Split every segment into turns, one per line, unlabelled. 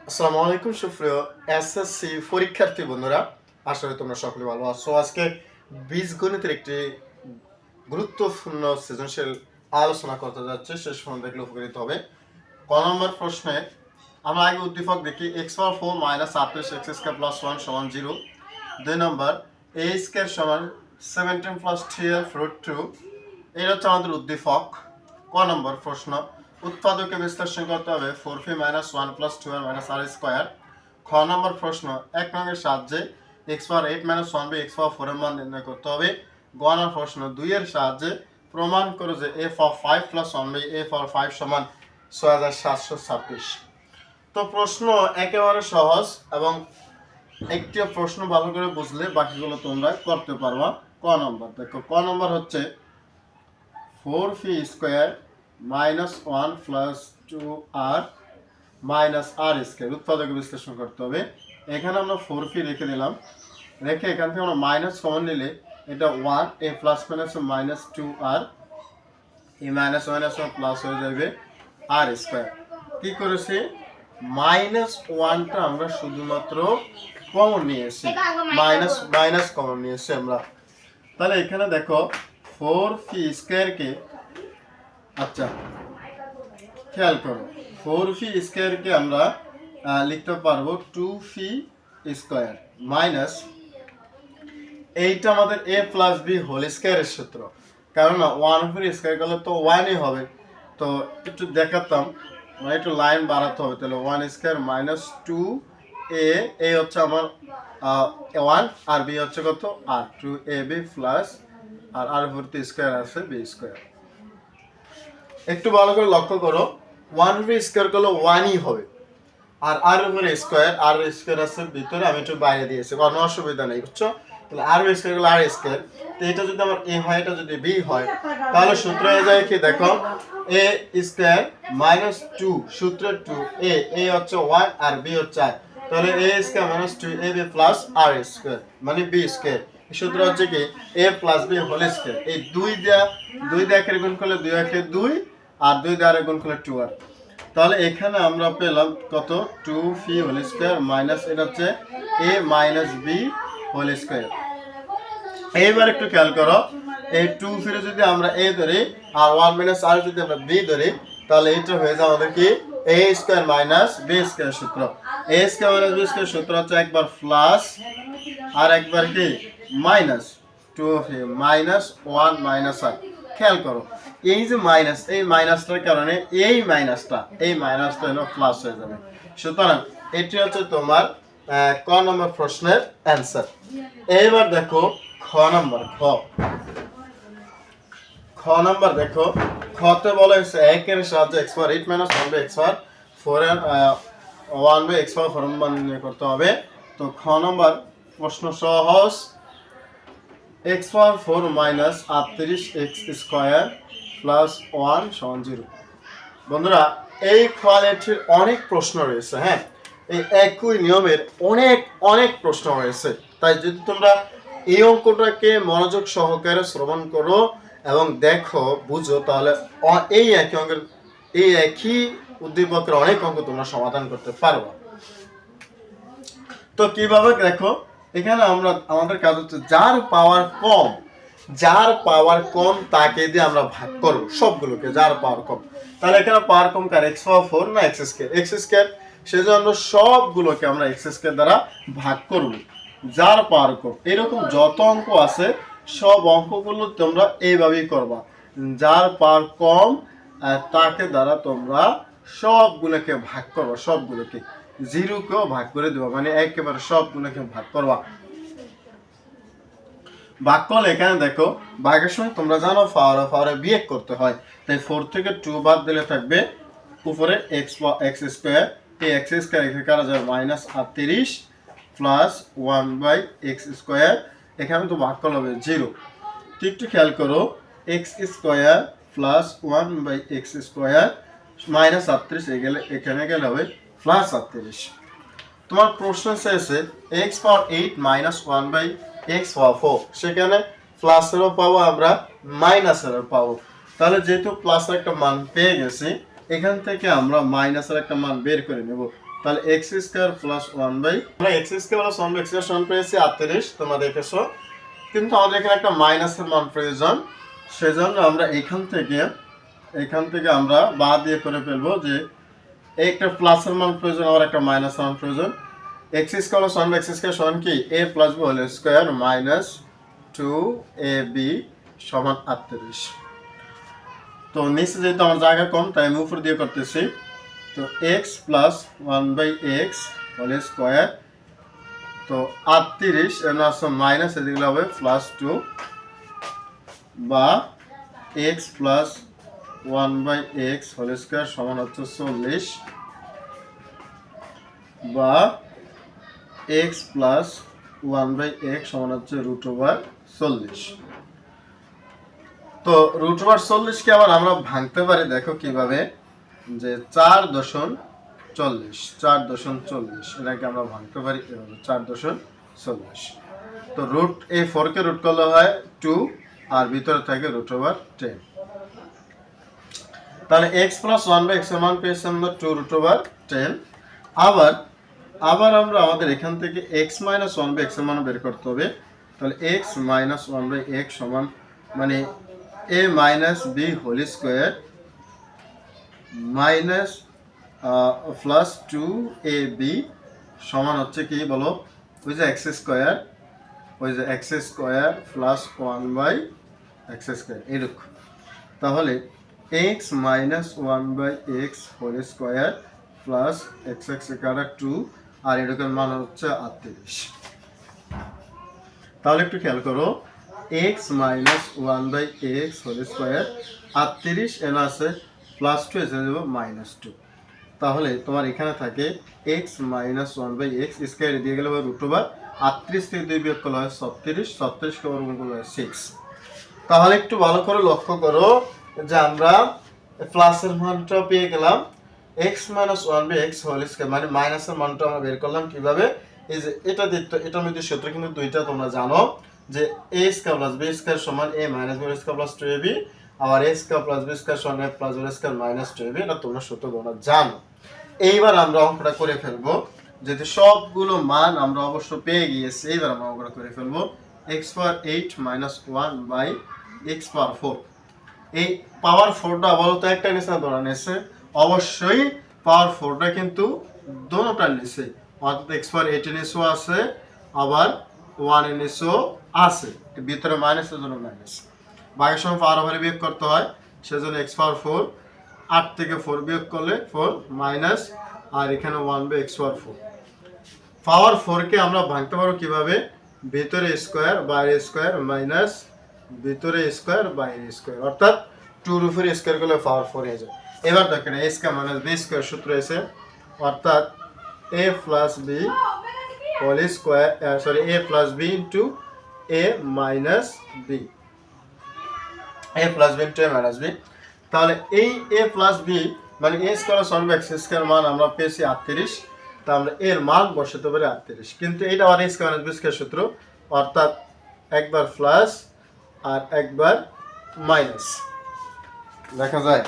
আসসালামু আলাইকুম সুপ্রিয় এসএসসি পরীক্ষার্থী বন্ধুরা, আশা করি তোমরা সকলে ভালো আছো। আজকে বীজগণিতের একটি গুরুত্বপূর্ণ সৃজনশীল আলোচনা করতে যাচ্ছে, শেষ পর্যন্ত দেখলে উপকৃত হবে। ক নম্বর প্রশ্নে আমরা আগে উদ্দীপক দেখি x power 4 minus 28 x square plus 1 সমান 0। 2 নম্বর এ স্কয়ার সমান 17 প্লাস 12 রুট 2, এটা হচ্ছে আমাদের উদ্দীপক। ক নম্বর প্রশ্ন উৎপাদকে বিশ্লেষণ করতে হবে 4p minus 1 plus 2r minus r square. খ নম্বর প্রশ্ন এক নংয়ের সাহায্যে X power 8 minus 1 by X power 4 এর মান নির্ণয় করতে হবে। গ নম্বর প্রশ্ন 2 এর সাহায্যে প্রমাণ করো যে a power 5 plus 1 by a power 5 সমান 6726। তো প্রশ্ন একেবারে সহজ এবং একটি প্রশ্ন ভালো করে বুঝলে বাকিগুলো তোমরা করতে পারবা। ক নম্বর দেখো, ক নম্বর হচ্ছে 4p square minus 1 plus 2r minus r square উৎপাদকে বিশ্লেষণ করতে হবে। এখানে আমরা 4p রেখে দিলাম, রেখে এখান থেকে আমরা মাইনাস কমন নিলে এটা 1, এ প্লাস মাইনাস মাইনাস 2r, এই মাইনাস মাইনাস প্লাস হয়ে যাবে r স্কোয়ার। কি করেছি, মাইনাস 1টা আমরা শুধুমাত্র কমন নিয়েছি, মাইনাস মাইনাস কমন নিয়েছি আমরা। তাহলে এখানে দেখো 4p স্কোয়ারকে, আচ্ছা খেয়াল করো, 4p স্কোয়ারকে আমরা লিখতে পারবো 2p স্কোয়ার মাইনাস, এইটা আমাদের a প্লাস b হোল স্কোয়ারের সূত্র, কারণ 1p স্কোয়ার করলে তো 1ই হবে। তো একটু দেখাতাম, একটু লাইন বাড়াতে হবে, তাহলে 1 স্কোয়ার মাইনাস 2a, এ হচ্ছে আমার 1 আর b হচ্ছে কত আর 2ab প্লাস আর ভর্তি স্কোয়ার আছে b স্কোয়ার। একটু ভালো করে লক্ষ্য করো, 1p স্কোয়ার করলে 1ই হবে, আর উপরে স্কোয়ার, আর স্কোয়ার আছে ভিতরে, আমি একটু বাইরে দিয়েছি, কোনো অসুবিধা নেই, বুঝছো? তাহলে আর স্কোয়ার করলে আর স্কোয়ার, তো এটা যদি আমার এ হয়, এটা যদি বি হয়, তাহলে সূত্র হয়ে যায় কি দেখো, এ স্কোয়ার মাইনাস 2 সূত্র 2, এ হচ্ছে 1 আর বি হচ্ছে আর, তাহলে এ স্কোয়ার মাইনাস 2ab প্লাস আর স্কোয়ার মানে বি স্কোয়ার। সূত্র হচ্ছে কি a plus b whole square, এই দুই দিয়ে একের গুণ করলে 2 একে 2, আর 2 দিয়ে আরেক গুণ করলে 2r। তাহলে এখানে আমরা পেলাম কত 2p হোল স্কয়ার মাইনাস, এটা হচ্ছে a minus b whole square. এইবার একটু খেয়াল করো, এই 2p যদি আমরা a ধরি আর 1 মাইনাস r যদি আমরা b ধরি, তাহলে এটা হয়ে যায় আমাদের কি a square minus b square সূত্র। a square minus b square সূত্র হচ্ছে একবার প্লাস আর একবার কি minus 2p minus 1 minus r। খেয়াল করো, এই যে মাইনাস, এই মাইনাসটার কারণে এই মাইনাসটা হলো প্লাস হয়ে যাবে। সুতরাং এটি হচ্ছে তোমার ক নম্বর প্রশ্নের অ্যান্সার। এইবার দেখো খ নম্বর, খ নম্বর দেখো, খতে বলা হয়েছে 1 এর সাহায্যে x power 8 minus 1 by x power 4 এর 1 বাই x পাওয়ার 4 মান নির্ণয় করতে হবে। তো খ নম্বর প্রশ্ন সহজ, x power 4 minus 38x square plus 1 সমান 0। বন্ধুরা, এই কোয়ালিটির অনেক প্রশ্ন রয়েছে, হ্যাঁ, এই একই নিয়মের অনেক অনেক প্রশ্ন রয়েছে। তাই যদি তোমরা এই অঙ্কটাকে মনোযোগ সহকারে শ্রবণ করো এবং দেখো, বুঝো, তাহলে এই একই অঙ্কের, এই একই উদ্দীপকের অনেক অঙ্ক তোমরা সমাধান করতে পারবে। তো কিভাবে দেখো, এখানে আমাদের কাজ হচ্ছে যার পাওয়ার কম তাকে দিয়ে আমরা ভাগ করব সবগুলোকে, যার পাওয়ার কম। তাহলে এখানে পাওয়ার কম কার, x পাওয়ার 4 না x স্কয়ার, সেজন্য সবগুলোকে আমরা x স্কয়ার দ্বারা ভাগ করব, যার পাওয়ার কম। এরকম যত অঙ্ক আছে সব অঙ্কগুলো তোমরা এইভাবেই করবা, যার পাওয়ার কম তাকে দ্বারা তোমরা সবগুলোকে ভাগ করবা, সবগুলোকে, জিরোকেও ভাগ করে দেবা, মানে একেবারে সবগুলোকে ভাগ করবা। ভাগ করলে এখানে দেখো, ভাগের সময় তোমরা জানো পাওয়ারে বিয়োগ করতে হয়, তাই 4 থেকে 2 বাদ দিলে থাকবে উপরে x স্কয়ার, এই x স্কয়ার এখানে কাটা যাবে minus 38 plus 1 by x square, এখানে তো ভাগ করলে হবে 0। একটু খেয়াল করো, x square plus 1 by x square minus 38 এখানে গেলে হবে প্লাস 38। তোমার প্রশ্ন শেষে x power 8 minus 1 by x power 4, সেখানে প্লাসেরও পাবো আমরা মাইনাসেরও পাবো। তাহলে যেহেতু প্লাসের একটা মান পেয়ে গেছি, এখান থেকে আমরা মাইনাসের একটা মান বের করে নেব। তাহলে X square plus one by আমরা X square plus one by x square সমান পেয়েছি 38, তোমরা দেখেছো। কিন্তু আমাদের এখানে একটা মাইনাসের মান প্রয়োজন, সেজন্য আমরা এখান থেকে আমরা বাদ দিয়ে করে ফেলবো যে একটা প্লাসের মান প্রয়োজন, আবার একটা মাইনাসের মান প্রয়োজন। X square plus one by x square সমান কি a plus b whole square minus 2ab সমান 38। তো নিচে যেহেতু আমার জায়গা কম তাই আমি উপর দিয়ে করতেছি। তো x plus one by x whole square, তো 38 এর আসলে মাইনাস এদিকে হবে প্লাস 2 বা x plus one by x whole square সমান হচ্ছে 40 বা x plus one by x সমান হচ্ছে √40। তো √40 কে আবার আমরা ভাঙতে পারি, দেখো কিভাবে, যে 4.40 এটাকে আমরা ভাঙতে পারি এভাবে 4.40। তো এই 4 কে রুট করলে হয় 2 আর ভিতরে থাকে √10। তাহলে x প্লাস 1 বাই x এর মান পেয়েছি আমরা 2√10। আবার আমরা আমাদের এখান থেকে x মাইনাস 1 বাই x এর মান বের করতে হবে। তাহলে x মাইনাস 1 বাই x সমান মানে a minus b whole square minus plus 2ab সমান হচ্ছে কি বলো, ওই যে x square plus 1 by x square এরকম। তাহলে x minus 1 by x whole square plus x কাটা 2 আর এরকম মান হচ্ছে 38। তাহলে একটু খেয়াল করো, x minus 1 by x whole square 38 এন আছে প্লাস 2 এসে যাবে মাইনাস 2। তাহলে তোমার এখানে থাকে x minus 1 by x square দিয়ে গেলে √38 থেকে 2 বিয়োগ করলে হয় 36 কে বর্গমূল করলে হয় 6। তাহলে একটু ভালো করে লক্ষ্য করো যে আমরা প্লাসের মানটা পেয়ে গেলাম, x minus 1 by x whole square মানে মাইনাসের মানটা আমরা বের করলাম কিভাবে, এই যে এটা দিতে, এটার মধ্যে সূত্র কিন্তু দুইটা তোমরা জানো যে a square plus b square সমান a minus b square plus 2ab, আর a square plus b square সমান a plus b square minus 2ab। এটা তোমরা সূত্র তোমরা জানো। এইবার আমরা অঙ্কটা করে ফেলবো, যেহেতু সবগুলো মান আমরা অবশ্য পেয়ে গিয়েছি। এইবার আমরা অঙ্কটা করে ফেলবো। x power 8 minus 1 by x power 4। এই পাওয়ার 4টা বলো তো একটা নিচে না দুটো নিচে? অবশ্যই পাওয়ার 4টা কিন্তু দুটোটার নিচে, অর্থাৎ x পাওয়ার 8 এর নিচেও আছে আবার 1 এর নিচেও আছে, ভিতরে মাইনাস এর জন্য মাইনাস। ভাগের সময় পাওয়ার ওভারে বিয়োগ করতে হয়, সেজন্য x পাওয়ার 4, 8 থেকে 4 বিয়োগ করলে 4 মাইনাস আর এখানে 1 বাই x পাওয়ার 4। পাওয়ার 4 কে আমরা ভাঙতে পারবো কিভাবে, ভিতরে স্কয়ার বাইরে স্কয়ার মাইনাস ভিতরে স্কয়ার বাইরে স্কয়ার, অর্থাৎ 2 এর উপরে স্কয়ার করলে পাওয়ার 4 হয়ে যায়। এবার দেখেন a square minus b square সূত্র আছে, অর্থাৎ a plus b whole square a plus b into a minus b, a plus b into a minus b। তাহলে এই a প্লাস b মানে a square plus 1 by x square মান আমরা পেয়েছি 38। তা আমরা এর মান বসাতে পারি 38, কিন্তু এটা আর a square minus b square সূত্র, অর্থাৎ একবার প্লাস আর একবার মাইনাস দেখা যায়।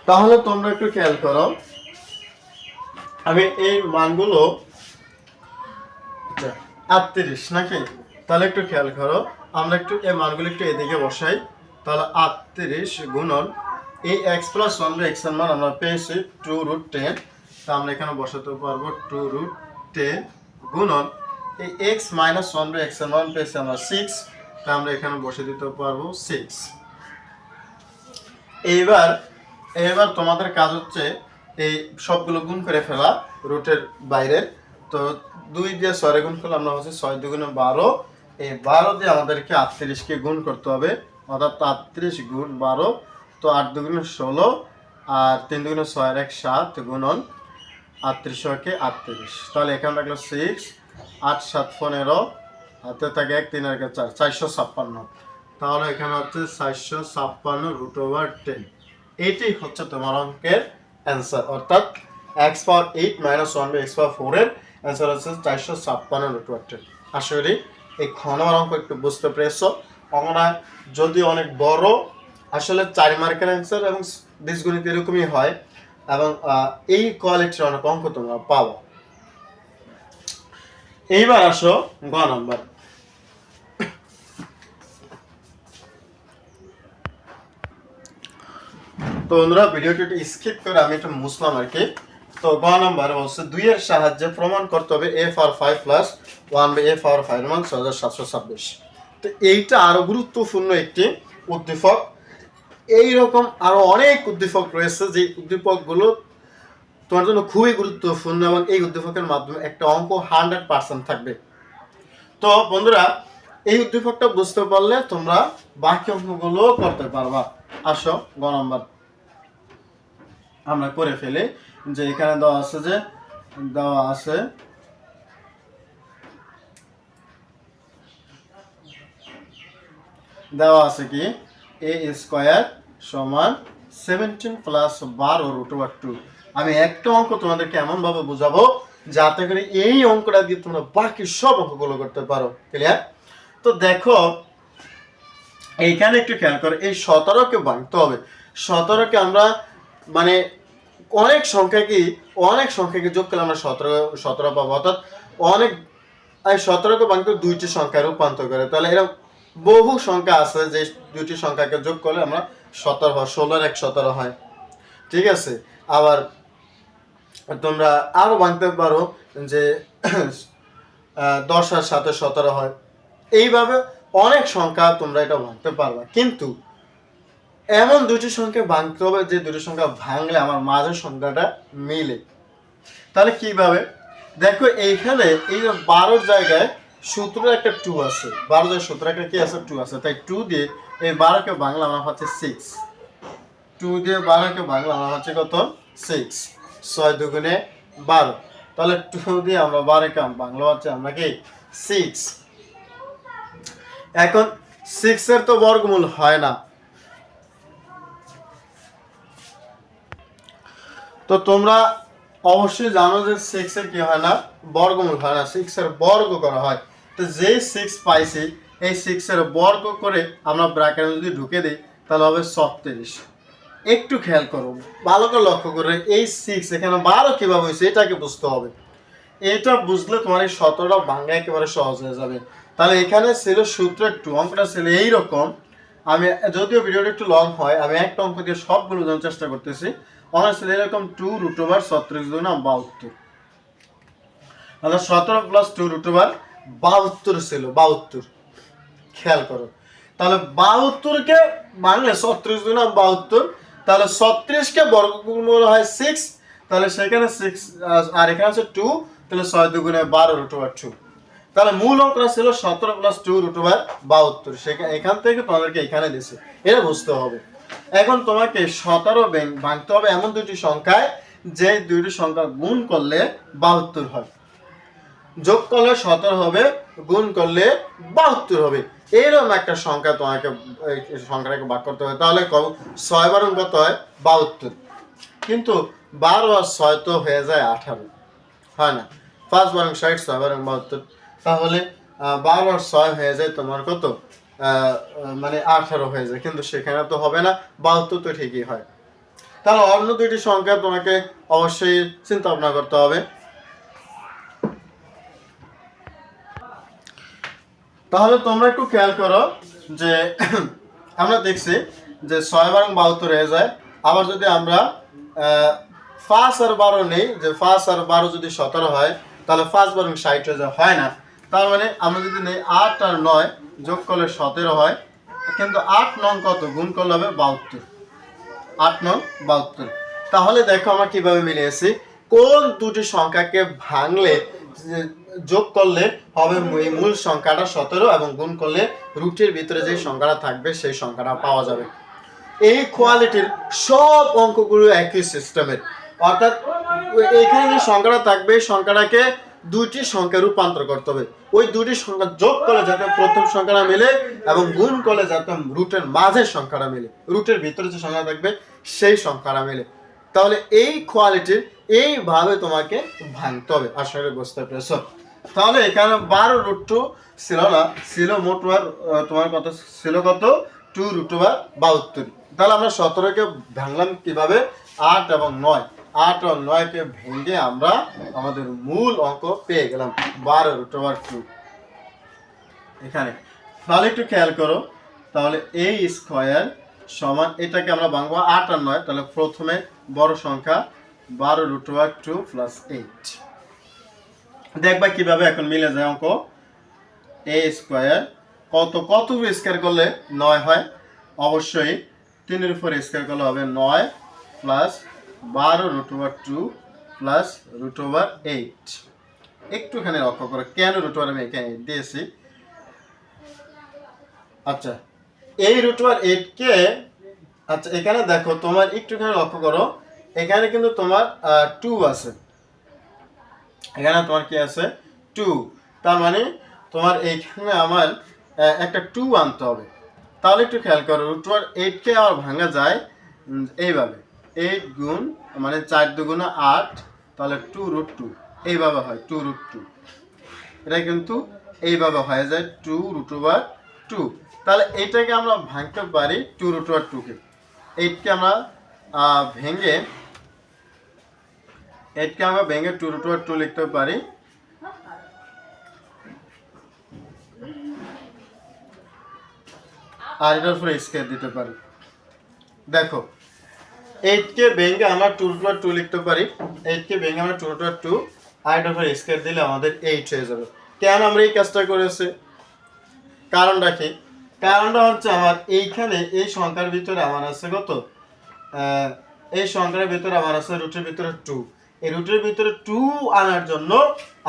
তাহলে তোমরা একটু খেয়াল করো, আমি এই মানগুলো 38 নাকি, তাহলে একটু খেয়াল করো, আমরা একটু এই মানগুলো একটু এদিকে বসাই। তাহলে 38 গুণন এই x প্লাস 1 বাই x এর মান আমরা পেয়েছি 2√10, তা আমরা এখানে বসাতে পারবো 2√10 গুণন এই x মাইনাস 1 বাই x এর মান পেয়েছি আমরা 6, তা আমরা এখানে বসে দিতে পারবো 6। এইবার তোমাদের কাজ হচ্ছে এই সবগুলো গুণ করে ফেলা রুটের বাইরে। তো 2 দিয়ে 6 গুণ করলে আমরা হচ্ছে 6 2 12, এই 12 দিয়ে আমাদেরকে 38 কে গুণ করতে হবে, অর্থাৎ 38 গুণ 12, তো 8 2 16 আর 3 2 6 আর 1 7 গুণন 38 কে 38। তাহলে এখানে রাখলো 6, 8 7 15, হাতে থাকে 1 3 আর 4 456। তাহলে এখানে হচ্ছে 456 √10। এটাই হচ্ছে তোমার অঙ্কের অ্যান্সার, অর্থাৎ x power 8 minus 1 by x power 4 এর অ্যান্সার হচ্ছে 456 √10। আশা করি এই খ নম্বর অঙ্ক একটু বুঝতে পেরেছো। অঙ্কটা যদি অনেক বড়, আসলে 4 মার্কের অ্যান্সার এবং বীজগণিত এরকমই হয়, এবং এই কোয়ালিটির অনেক অঙ্ক তোমরা পাবো। এইবার আসো গ নাম্বার। তো বন্ধুরা ভিডিওটি স্কিপ করে আমি এটা মুছলাম আর কি। তো গ নাম্বার হচ্ছে 2 এর সাহায্যে প্রমাণ করতে হবে a power 5 plus 1 by a power 5 মান 6726। তো এইটা আরো গুরুত্বপূর্ণ একটি উদ্দীপক। এইরকম আরো অনেক উদ্দীপক রয়েছে, যে উদ্দীপকগুলো তোমার জন্য খুবই গুরুত্বপূর্ণ এবং এই উদ্দীপকের মাধ্যমে একটা অঙ্ক 100% থাকবে। তো বন্ধুরা এই উদ্দীপকটা বুঝতে পারলে তোমরা বাকি অঙ্কগুলো করতে পারবা। আসো গ নাম্বার আমরা করে ফেলি। যে এখানে দেওয়া আছে কি a স্কয়ার সমান 17 প্লাস 12 রুট ওভার 2। আমি একটা অঙ্ক তোমাদেরকে এমন ভাবে বুঝাবো যাতে করে এই অঙ্কটা দিয়ে তোমরা বাকি সব অঙ্কগুলো করতে পারো। ক্লিয়ার? তো দেখো এইখানে একটু খেয়াল করো, এই 17কে ভাঙতে হবে। 17কে আমরা মানে অনেক সংখ্যাকে যোগ করলে আমরা 17 পাবো, অর্থাৎ অনেক এই 17কে ভাঙতে দুইটি সংখ্যায় রূপান্তর করে। তাহলে এরকম বহু সংখ্যা আছে যে দুইটি সংখ্যাকে যোগ করলে আমরা 17 হয়, 16 এক 17 হয়। ঠিক আছে? আবার তোমরা আরো ভাঙতে পারো যে 10 আর 7 17 হয়। এইভাবে অনেক সংখ্যা তোমরা এটা ভাঙতে পারবা, কিন্তু এমন দুটি সংখ্যা ভাঙতে হবে যে দুটি সংখ্যা ভাঙলে আমার মাঝের সংখ্যাটা মিলে। তাহলে কিভাবে? দেখো এইখানে এই 12 জায়গায় সূত্র একটা 2 আছে, 12 জায়গায় সূত্র একটা কি আছে 2 আছে, তাই 2 দিয়ে এই 12কে ভাঙলে আমার হচ্ছে 6। 2 দিয়ে 12কে ভাঙলে আমার হচ্ছে কত? 6। 6 দুগুণে 12। তাহলে 2 দিয়ে আমরা 12কে ভাঙলে হচ্ছে আমরা কি 6। এখন 6 এর তো বর্গমূল হয় না, তো তোমরা অবশ্যই জানো যে 6 এর কি হয় না, বর্গমূল হয় না, 6 এর বর্গ করা হয়। তো যে 6 পাইছি এই 6 এর বর্গ করে আমরা ব্র্যাকেটে যদি ঢুকে দিই তাহলে হবে 36। একটু খেয়াল করো, ভালো করে লক্ষ্য করে, এই 6 এখানে 12 কিভাবে হয়েছে এটাকে বুঝতে হবে। এটা বুঝলে তোমার এই 17টা ভাঙা একেবারে সহজ হয়ে যাবে। তাহলে এখানে ছিল সূত্র একটু, অঙ্কটা ছিল এইরকম। আমি যদিও ভিডিওটা একটু লং হয়, আমি একটা অঙ্ক দিয়ে সবগুলো জানার চেষ্টা করতেছি। অনেক ছিল এরকম 2 রুট ওভার 36 গুণ 72। অর্থাৎ 17 প্লাস 2 রুট ওভার 72 ছিল, 72। খেয়াল করো, তাহলে 72কে ভাঙলে 36 গুণ 72, তাহলে 36কে বর্গমূল হয় 6, তাহলে সেখানে 6 আর এখানে আছে 2, তাহলে 6 দুগুণে 12 রুট ওভার 2। তাহলে মূল অঙ্কটা ছিল 17 প্লাস 2 রুট ওভার 72। সেখানে এখান থেকে তোমাদেরকে এখানে দিয়েছে, এটা বুঝতে হবে। এখন তোমাকে 17 ভাঙতে হবে এমন দুটি সংখ্যায় যে দুইটি সংখ্যা গুণ করলে 72 হয়। যোগ করলে 17 হবে, গুণ করলে 72 হবে। এইরকম একটা সংখ্যা তোমাকে সংখ্যাটাকে ভাগ করতে হবে। তাহলে 6 বার কত হয়? 72। কিন্তু 12 আর 6 তো হয়ে যায় 18, হয় না? 5 বার 60, 6 বার 72, তাহলে 12 আর 6 হয়ে যায় তোমার কত? মানে 18 হয়ে যায়, কিন্তু সেখানে তো হবে না, 72 তো ঠিকই হয়। তাহলে অন্য দুইটি সংখ্যা তোমাকে অবশ্যই চিন্তা ভাবনা করতে হবে। তাহলে তোমরা একটু খেয়াল করো যে আমরা দেখছি যে 6 বার 72 হয়ে যায়। আবার যদি আমরা 5 আর 12 নেই, যে 5 আর 12 যদি 17 হয় তাহলে 5 বার 60 হয়ে যায়, হয় না? তার মানে আমরা যদি নেই 8 আর 9 যোগ করলে 17 হয়, কিন্তু 8 9 কত? গুণ করলে হবে 72। 8 9 72। তাহলে দেখো আমরা কিভাবে মিলিয়েছি, কোন দুটি সংখ্যাকে ভাঙলে যোগ করলে হবে মূল সংখ্যাটা 17 এবং গুণ করলে রুটের ভিতরে যে সংখ্যাটা থাকবে সেই সংখ্যাটা পাওয়া যাবে। এই কোয়ালিটির সব অঙ্কগুলো একই সিস্টেমের, অর্থাৎ এখানে যে সংখ্যাটা থাকবে এই সংখ্যাটাকে দুইটি সংখ্যা রূপান্তর করতে হবে। ওই দুটি সংখ্যা যোগ করলে যাতে প্রথম সংখ্যাটা মিলে এবং গুণ করলে যাতে রুটের মাঝের সংখ্যাটা মিলে, রুটের ভিতরে যে সংখ্যা থাকবে সেই সংখ্যাটা মিলে। তাহলে এই কোয়ালিটির এইভাবে তোমাকে ভাঙতে হবে। আশা করি বুঝতে পেরেছো। তাহলে এখানে 12 রুট 2 ছিল না, ছিল মোট তোমার কত ছিল? কত? 2 রুট ওভার 72। তাহলে আমরা 17কে ভাঙলাম কিভাবে? 8 এবং 9, 8 এবং 9কে ভেঙে আমরা আমাদের মূল অঙ্ক পেয়ে গেলাম 12√2 এখানে। তাহলে একটু খেয়াল করো, তাহলে a স্কয়ার সমান, এটাকে আমরা ভাঙবো 8 আর 9, তাহলে প্রথমে বড় সংখ্যা 12√2 প্লাস 8। দেখবা কিভাবে এখন মিলে যায় অঙ্ক। a স্কয়ার কত স্কয়ার করলে 9 হয়, অবশ্যই 3 এর উপর স্কয়ার করলে হবে 9 প্লাস 12√2 প্লাস √8। একটুখানি লক্ষ্য করো কেন √8 আমি এখানে দিয়েছি। আচ্ছা, এই √8 কে, আচ্ছা এখানে দেখো তোমার একটুখানি লক্ষ্য করো, এখানে কিন্তু তোমার 2 আছে, এখানে তোমার কি আছে 2, তার মানে তোমার এইখানে আমার একটা 2 আনতে হবে। তাহলে একটু খেয়াল করো, √8 কে আবার ভাঙা যায় এইভাবে, 8 গুণ মানে 4 দুগুণে 8, তাহলে 2√2 এইভাবে হয় 2√2, এটা কিন্তু এইভাবে হয়ে যায় 2√2। তাহলে এইটাকে আমরা ভাঙতে পারি 2√2 কে, 8 কে আমরা ভেঙে 2√2 লিখতে পারি। আর এটার উপরে স্কয়ার দিতে পারি। দেখো 8 কে ভেঙে আমরা 2√2 লিখতে পারি, 8 কে ভেঙে আমরা 2√2 আর এটার উপরে স্কয়ার দিলে আমাদের 8 হয়ে যাবে। কেন আমরা এই কাজটা করেছি, কারণটা কি? কারণটা হচ্ছে আমার এইখানে এই সংখ্যার ভিতরে আমার আছে কত, এই সংখ্যার ভিতরে আমার আছে রুটের ভিতরে 2, এই রুটের ভিতরে 2 আনার জন্য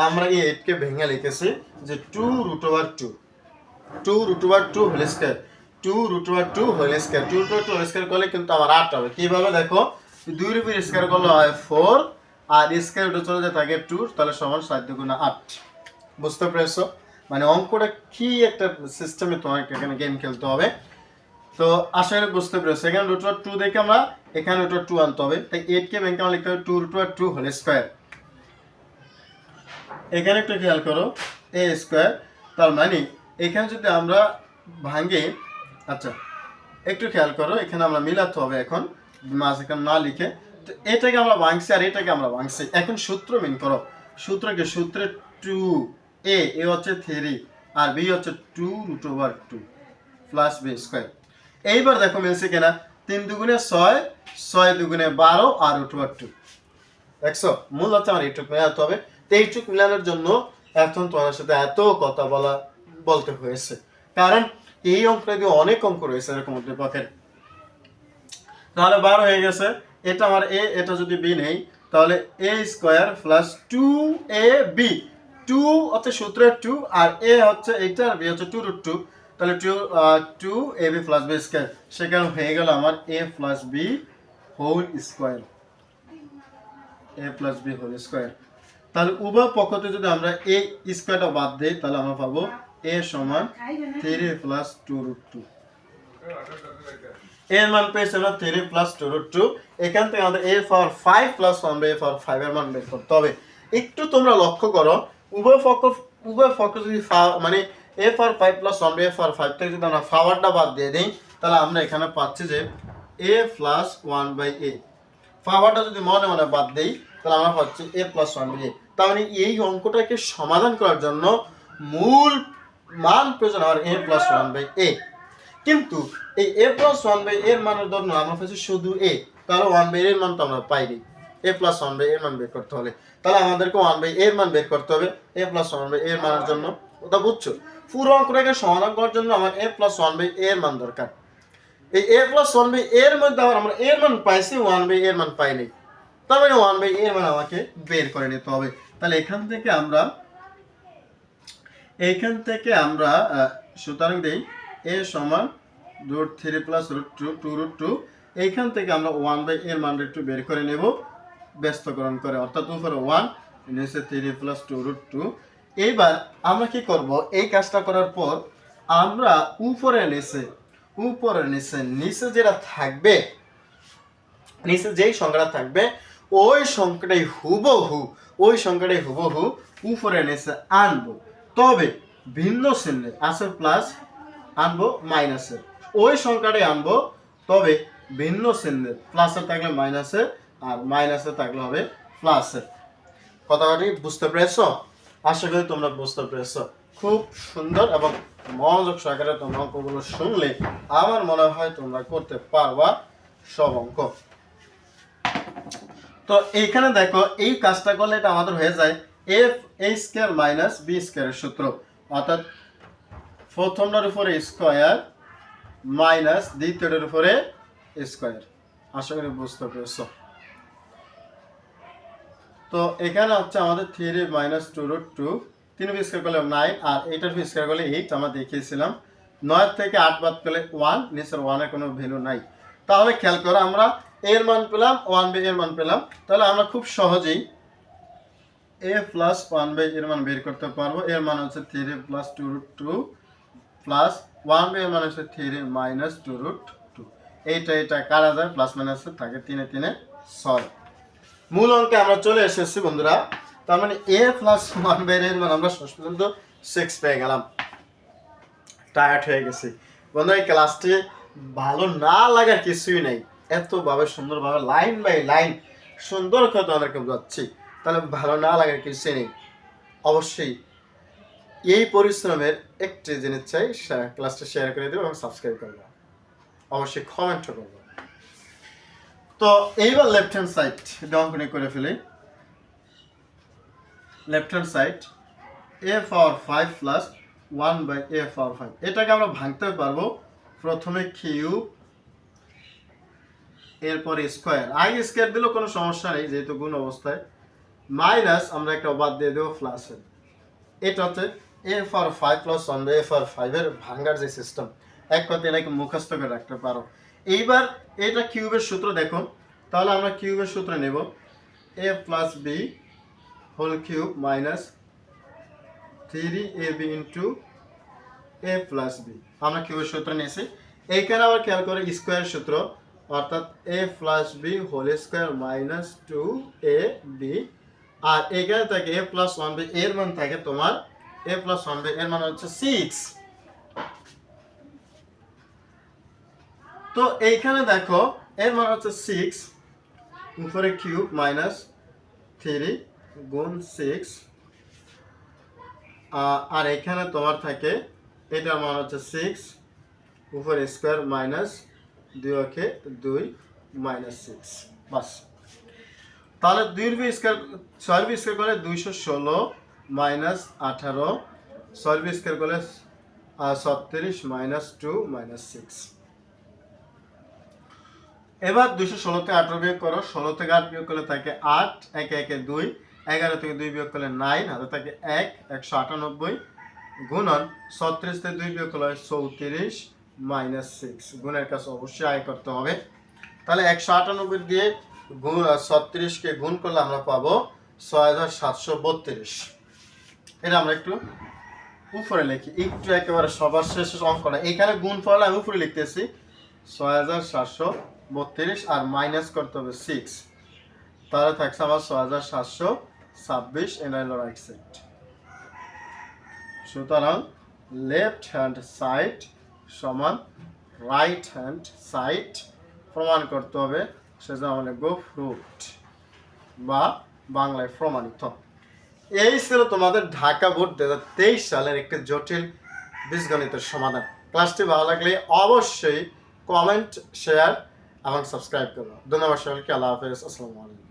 আমরা এই 8 কে ভেঙে লিখেছি যে 2√2 whole square, 2√2 whole square, 2√2 whole square করলে কিন্তু আমার 8 হবে। কিভাবে দেখো, 2 এর উপর স্কয়ার করলে হয় 4 আর স্কয়ার রুটে চলে যায় থাকে 2, তাহলে সমান 7 দুগুণে 8। বুঝতে পেরেছো? মানে অঙ্কটা কি একটা সিস্টেমে তোমাকে এখানে গেম খেলতে হবে। তো আশা করি বুঝতে পেরেছো। এখানে √2 দেখে আমরা এখানে √2 আনতে হবে, তাই 8 কে ভেঙে আমরা লিখতে হবে 2√2 হোল স্কয়ার। এখানে একটু খেয়াল করো a স্কয়ার, তার মানে এখানে যদি আমরা ভাঙে, আচ্ছা একটু খেয়াল করো এখানে আমরা মিলাতে হবে এখন মাঝ এখানে না লিখে, তো এটাকে আমরা ভাঙছি আর এটাকে আমরা ভাঙছি। এখন সূত্র মিন করো, সূত্র কি, সূত্রে 2a হচ্ছে 3 আর b হচ্ছে 2√2 প্লাস b স্কয়ার। এইবার দেখো মিলছে কিনা, 3 দুগুণে 6, 6 দুগুণে 12 আর √2। দেখছো, মূল হচ্ছে আমার এইটুক মেলাতে হবে। তো এইটুক মেলানোর জন্য এখন তোমার সাথে এত কথা বলতে হয়েছে, কারণ এই অঙ্কটা দিয়ে অনেক অঙ্ক রয়েছে এরকম উদ্দীপকের। তাহলে 12 হয়ে গেছে, এটা আমার a, এটা যদি b নেই তাহলে a স্কয়ার প্লাস 2ab, 2 হচ্ছে সূত্রে 2 আর a হচ্ছে এইটা আর b হচ্ছে 2√2, তাহলে 2ab প্লাস b স্কয়ার, সেখানে হয়ে গেল আমার a plus b whole square, a plus b whole square. তাহলে উভয় পক্ষতে যদি আমরা এই স্কয়ারটা বাদ দেই তাহলে আমরা পাবো a সমান 3 প্লাস 2√2। এর মান পেয়েছি আমরা 3 প্লাস 2√2। এখান থেকে আমাদের a power 5 plus 1 a power 5 এর মান বের করতে হবে। একটু তোমরা লক্ষ্য করো, উভয় পক্ষ যদি মানে a power 5 plus 1 a power 5 থেকে যদি আমরা পাওয়ারটা বাদ দিয়ে দেই তাহলে আমরা এখানে পাচ্ছি যে a প্লাস 1/a। পাওয়ারটা যদি মনে মনে বাদ দেই তাহলে আমরা পাচ্ছি a প্লাস 1/a। তার মানে এই অঙ্কটাকে সমাধান করার জন্য মূল মান প্রয়োজন আর a প্লাস 1/a, কিন্তু এই a প্লাস 1/a এর মানের জন্য আমরা পাচ্ছি শুধু a, তাহলে 1/a এর মান তো আমরা পাইনি, a প্লাস 1/a এর মান বের করতে হলে তাহলে আমাদেরকে 1/a এর মান বের করতে হবে a প্লাস 1/a এর মানের জন্য। ওটা বুঝছো? পুরো অঙ্কটাকে সমাধান করার জন্য আমার a প্লাস 1/a এর মান দরকার। এই a প্লাস 1/a এর মধ্যে আবার আমরা এর মান পাইছি, 1/a এর মান পাইনি, তার মানে 1/a এর মান আমাকে বের করে নিতে হবে। তাহলে এখান থেকে আমরা সুতরাং দেই a সমান √3 প্লাস √2, এইখান থেকে আমরা 1/a এর মানটা একটু বের করে নেব ব্যস্তকরণ করে, অর্থাৎ উপরে 1 নিচে 3 প্লাস 2√2। এইবার আমরা কি করব, এই কাজটা করার পর আমরা উপরে নিচে যেটা থাকবে, নিচে যেই সংখ্যাটা থাকবে ওই সংখ্যাটাই হুবহু উপরে নিচে আনবো, তবে ভিন্ন চিহ্নে আছে প্লাস আনবো মাইনাসের, ওই সংখ্যাটাই আনবো তবে ভিন্ন চিহ্নের, প্লাসে থাকলে মাইনাসে আর মাইনাসে থাকলে হবে প্লাসে। কথাটি বুঝতে পেরেছো? আশা করি তোমরা বুঝতে পেরেছো। খুব সুন্দর এবং মনোযোগ সহকারে তোমরা অঙ্কগুলো শুনলে আমার মনে হয় তোমরা করতে পারবা সব অঙ্ক। তো এইখানে দেখো এই কাজটা করলে এটা আমাদের হয়ে যায় f a square minus b স্কয়ারের সূত্র, অর্থাৎ প্রথমটার উপরে স্কয়ার মাইনাস দ্বিতীয়টার উপরে স্কয়ার। আশা করি বুঝতে পেরেছো। তো এখানে হচ্ছে আমাদের 3 মাইনাস 2√2, 3 স্কয়ার করলে 9 আর 8 স্কয়ার করলে 8 আমরা দেখিয়েছিলাম। 9 থেকে 8 বাদ করলে 1, নিচের 1 এর কোনো ভ্যালু নাই। তাহলে খেয়াল করো আমরা এর মান পেলাম, 1/, এর মান পেলাম। তাহলে আমরা খুব সহজেই a প্লাস 1/, এর মান বের করতে পারবো। এর মান হচ্ছে 3 প্লাস 2√2 প্লাস 1/, এর মান হচ্ছে 3 মাইনাস 2√2। এটা কাটা যায়, প্লাস মাইনাস থাকে 3 এ 3 এ 6। মূল অঙ্কে আমরা চলে এসেছি বন্ধুরা। তার মানে a প্লাস 1/, এর মান আমরা শেষ পর্যন্ত 6 পেয়ে গেলাম। টায়ার্ড হয়ে গেছি বন্ধুরা। এই ক্লাসটি ভালো না লাগার কিছুই নেই, এতভাবে সুন্দরভাবে লাইন বাই লাইন সুন্দর করে তোমাদেরকে বোঝাচ্ছি, তাহলে ভালো না লাগার কিছুই নেই। অবশ্যই এই পরিশ্রমের একটি জিনিস চাই, ক্লাসটা শেয়ার করে দেবো এবং সাবস্ক্রাইব করবো, অবশ্যই কমেন্টও করবো। তো এইবার লেফট হ্যান্ড সাইড অঙ্কন করে ফেলি। Left hand side a power 5 plus 1/a পাওয়ার 5, এটাকে আমরা ভাঙতে পারবো প্রথমে কিউব, এরপরে স্কয়ার। আগে স্কয়ার দিলেও কোনো সমস্যা নেই যেহেতু গুণ অবস্থায়, মাইনাস আমরা একটা বাদ দিয়ে দেবো প্লাসের। এটা হচ্ছে a পাওয়ার 5 প্লাস 1/a পাওয়ার 5 এর ভাঙার যে সিস্টেম, এক কথায় এটাকে মুখস্থ করে রাখতে পারো। এইবার এটা কিউবের সূত্র দেখো, তাহলে আমরা কিউবের সূত্র নেব a plus b whole cube minus 3ab into a plus b। আমরা কিউবের সূত্র নিয়েছি। এইখানে আবার খেয়াল করে স্কোয়ার সূত্র, অর্থাৎ a plus b whole square minus 2ab, আর এখানে থাকে a প্লাস 1/, এর মান থাকে তোমার a প্লাস 1/, এর মান হচ্ছে 6। তো এইখানে দেখো এর মান হচ্ছে 6, উপরে কিউব মাইনাস 3 গুণ 6, আর এখানে তোমার থাকে এটার মান হচ্ছে 6 উপরে স্কোয়ার মাইনাস 2 মাইনাস 6, বাস। তাহলে 2 স্কোয়ার 6 স্কোয়ার করলে 216 মাইনাস 18, 6 স্কোয়ার করলে 36 মাইনাস 2 মাইনাস 6। এবার 216 থেকে 18 বিয়োগ করো, 16 থেকে 8 বিয়োগ করলে থাকে 8, 1 1 2, 11 থেকে 2 বিয়োগ করলে 9, হাতে থাকে 1, 198 গুণন 36 থেকে 2 বিয়োগ করলে 34 মাইনাস 6। গুণের কাছে অবশ্যই আয় করতে হবে। তাহলে 198 দিয়ে 36 কে গুণ করলে আমরা পাবো 6732। এটা আমরা একটু উপরে লিখি, একটু একেবারে সবার শেষে অঙ্ক না, এখানে গুণ ফল আমি উপরে লিখতেছি 6732, আর মাইনাস করতে হবে 6, তাহলে থাকছে আমার 6726, এটা হলো রাইট সাইড। সুতরাং লেফট হ্যান্ড সাইড সমান রাইট হ্যান্ড সাইড প্রমাণ করতে হবে, সেজন্য আমরা লিখব প্রুভড বা বাংলায় প্রমাণিত। এই ছিল তোমাদের ঢাকা বোর্ড 2023 সালের একটি জটিল বীজগণিতের সমাধান। ক্লাসটি ভালো লাগলে অবশ্যই কমেন্ট, শেয়ার এবং সাবস্ক্রাইব করো। ধন্যবাদ সকলকে। আল্লাহ হাফেজ। আসসালামু আলাইকুম।